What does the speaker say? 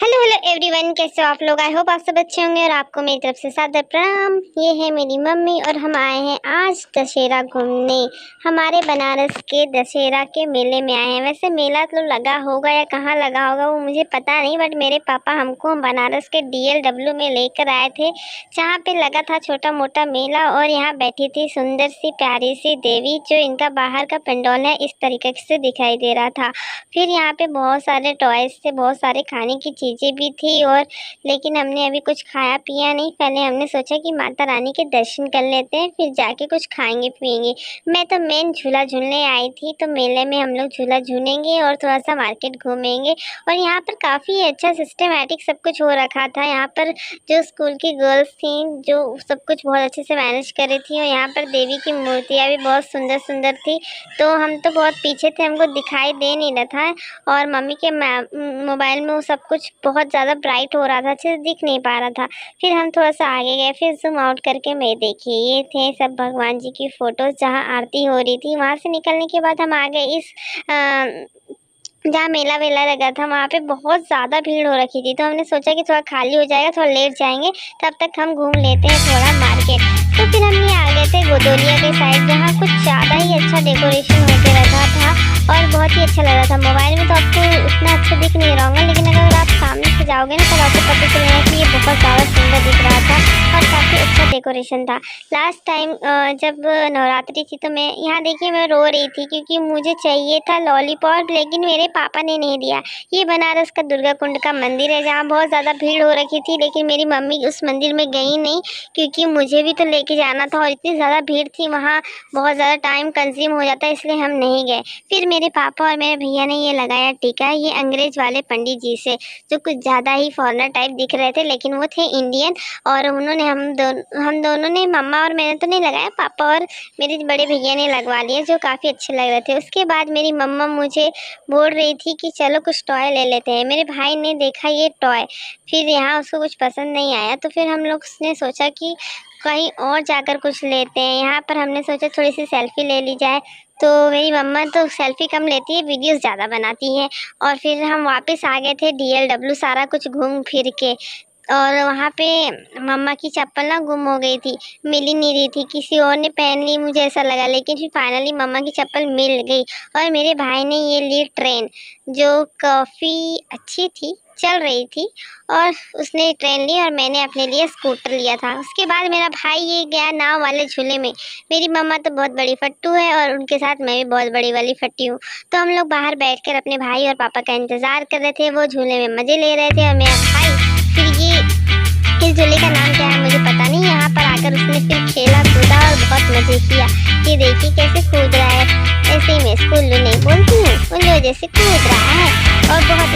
Hello hello everyone, कैसे हो आप लोग। आई होप आप सब अच्छे होंगे और आपको मेरी तरफ से सादर प्रणाम। ये है मेरी मम्मी और हम आए हैं आज दशहरा घूमने। हमारे बनारस के दशहरा के मेले में आए हैं। वैसे मेला तो लगा होगा या कहाँ लगा होगा वो मुझे पता नहीं, बट मेरे पापा हमको बनारस के DLW में लेकर आए थे, जहाँ पे लगा था छोटा मोटा मेला। और यहाँ बैठी थी सुंदर सी प्यारी सी देवी, जो इनका बाहर का पंडोल है इस तरीके से दिखाई दे रहा था। फिर यहाँ पे बहुत सारे टॉयज थे, बहुत सारे खाने की चीज़ें भी थी। और लेकिन हमने अभी कुछ खाया पिया नहीं। पहले हमने सोचा कि माता रानी के दर्शन कर लेते हैं, फिर जाके कुछ खाएंगे पिएंगे। मैं तो मेन झूला झूलने आई थी, तो मेले में हम लोग झूला झूलेंगे और थोड़ा सा मार्केट घूमेंगे। और यहाँ पर काफ़ी अच्छा सिस्टमेटिक सब कुछ हो रखा था। यहाँ पर जो स्कूल की गर्ल्स थी जो सब कुछ बहुत अच्छे से मैनेज कर रही थी। और यहाँ पर देवी की मूर्तियाँ भी बहुत सुंदर सुंदर थी। तो हम तो बहुत पीछे थे, हमको दिखाई दे नहीं रहा था। और मम्मी के मोबाइल में वो सब कुछ बहुत ज़्यादा ब्राइट हो रहा था, अच्छे से दिख नहीं पा रहा था। फिर हम थोड़ा सा आगे गए, फिर जूम आउट करके मैं देखी, ये थे सब भगवान जी की फ़ोटोज़ जहाँ आरती हो रही थी। वहाँ से निकलने के बाद हम आ गए इस जहाँ मेला वेला लगा था, वहाँ पे बहुत ज़्यादा भीड़ हो रखी थी। तो हमने सोचा कि थोड़ा खाली हो जाएगा, थोड़ा लेट जाएंगे, तब तक हम घूम लेते हैं थोड़ा मार्केट। तो फिर हम ये आ गए थे गोदोलिया के साइड, जहाँ कुछ ज़्यादा ही अच्छा डेकोरेशन होके रखा था और बहुत ही अच्छा लग रहा था। मोबाइल में तो आपको उतना अच्छा दिख नहीं रहा होगा, लेकिन अगर आप सामने से जाओगे ना तब आपको पता चलेगा कि ये बहुत ज़्यादा सुंदर दिख रहा था और काफ़ी अच्छा डेकोरेशन था। लास्ट टाइम जब नवरात्रि थी तो मैं यहाँ देखिए मैं रो रही थी, क्योंकि मुझे चाहिए था लॉलीपॉप, लेकिन मेरे पापा ने नहीं दिया। ये बनारस का दुर्गा कुंड का मंदिर है, जहाँ बहुत ज़्यादा भीड़ हो रखी थी, लेकिन मेरी मम्मी उस मंदिर में गई नहीं, क्योंकि मुझे भी तो लेके जाना था। और इतनी ज़्यादा भीड़ थी वहाँ, बहुत ज़्यादा टाइम कंज्यूम हो जाता, इसलिए हम नहीं गए। फिर मेरे पापा और मेरे भैया ने ये लगाया टीका, ये अंग्रेज वाले पंडित जी से, जो कुछ ज़्यादा ही फॉरेनर टाइप दिख रहे थे, लेकिन वो थे इंडियन। और उन्होंने हम दोनों ने, मम्मा और मैंने तो नहीं लगाया, पापा और मेरे बड़े भैया ने लगवा लिए, जो काफ़ी अच्छे लग रहे थे। उसके बाद मेरी मम्मा मुझे बोल रही थी कि चलो कुछ टॉय ले लेते हैं। मेरे भाई ने देखा ये टॉय, फिर यहाँ उसको कुछ पसंद नहीं आया, तो फिर हम लोग ने सोचा कि कहीं और जाकर कुछ लेते हैं। यहाँ पर हमने सोचा थोड़ी सी सेल्फी ले ली जाए। तो मेरी मम्मा तो सेल्फी कम लेती है, वीडियोस ज़्यादा बनाती है। और फिर हम वापस आ गए थे DLW, सारा कुछ घूम फिर के। और वहाँ पे मम्मा की चप्पल ना गुम हो गई थी, मिल ही नहीं रही थी, किसी और ने पहन ली मुझे ऐसा लगा। लेकिन फिर फाइनली मम्मा की चप्पल मिल गई। और मेरे भाई ने ये ली ट्रेन, जो काफ़ी अच्छी थी, चल रही थी। और उसने ट्रेन ली और मैंने अपने लिए स्कूटर लिया था। उसके बाद मेरा भाई ये गया नाव वाले झूले में। मेरी मम्मा तो बहुत बड़ी फट्टू है और उनके साथ मैं भी बहुत बड़ी वाली फट्टी हूँ। तो हम लोग बाहर बैठकर अपने भाई और पापा का इंतज़ार कर रहे थे, वो झूले में मज़े ले रहे थे। और मेरा भाई फिर ये इस झूले का नाम क्या है मुझे पता नहीं, यहाँ पर आकर उसने फिर खेला कूदा और बहुत मज़े किया। ये देखिए कैसे कूद रहा है, ऐसे ही मैं स्कूल नहीं बोलती हूँ, उन वजह से कूद रहा है और बहुत